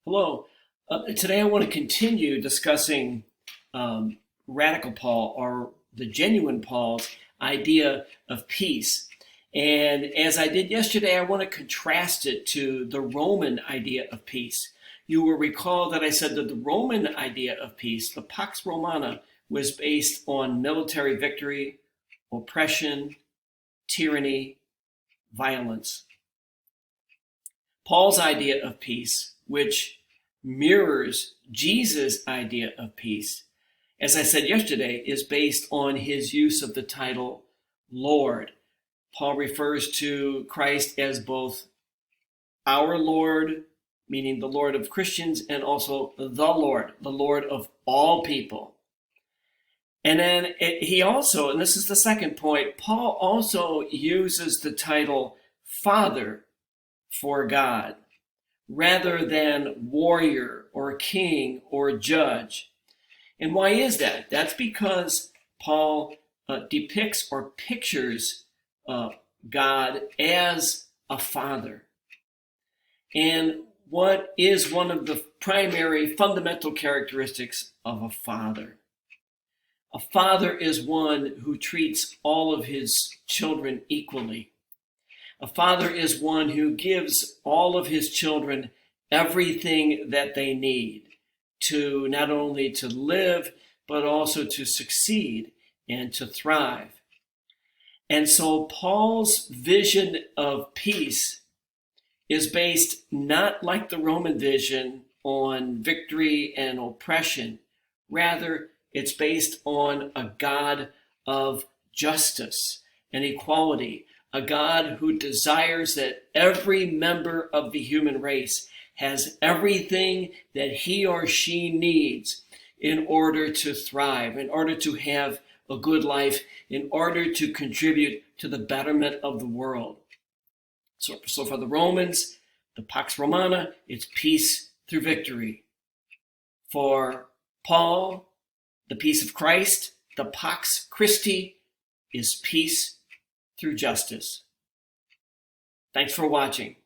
Hello. Today I want to continue discussing Radical Paul, or the genuine Paul's idea of peace. And as I did yesterday, I want to contrast it to the Roman idea of peace. You will recall that I said that the Roman idea of peace, the Pax Romana, was based on military victory, oppression, tyranny, violence. Paul's idea of peace, which mirrors Jesus' idea of peace, as I said yesterday, is based on his use of the title Lord. Paul refers to Christ as both our Lord, meaning the Lord of Christians, and also the Lord of all people. And then he also, and this is the second point, Paul also uses the title Father for God, rather than warrior or king or judge. And why is that? That's because Paul depicts or pictures God as a father. And what is one of the primary fundamental characteristics of a father? A father is one who treats all of his children equally. A father is one who gives all of his children everything that they need to not only to live, but also to succeed and to thrive. And so Paul's vision of peace is based not like the Roman vision on victory and oppression. Rather, it's based on a God of justice and equality, a God who desires that every member of the human race has everything that he or she needs in order to thrive, in order to have a good life, in order to contribute to the betterment of the world. So for the Romans, the Pax Romana, it's peace through victory. For Paul, the peace of Christ, the Pax Christi, is peace through justice. Thanks for watching.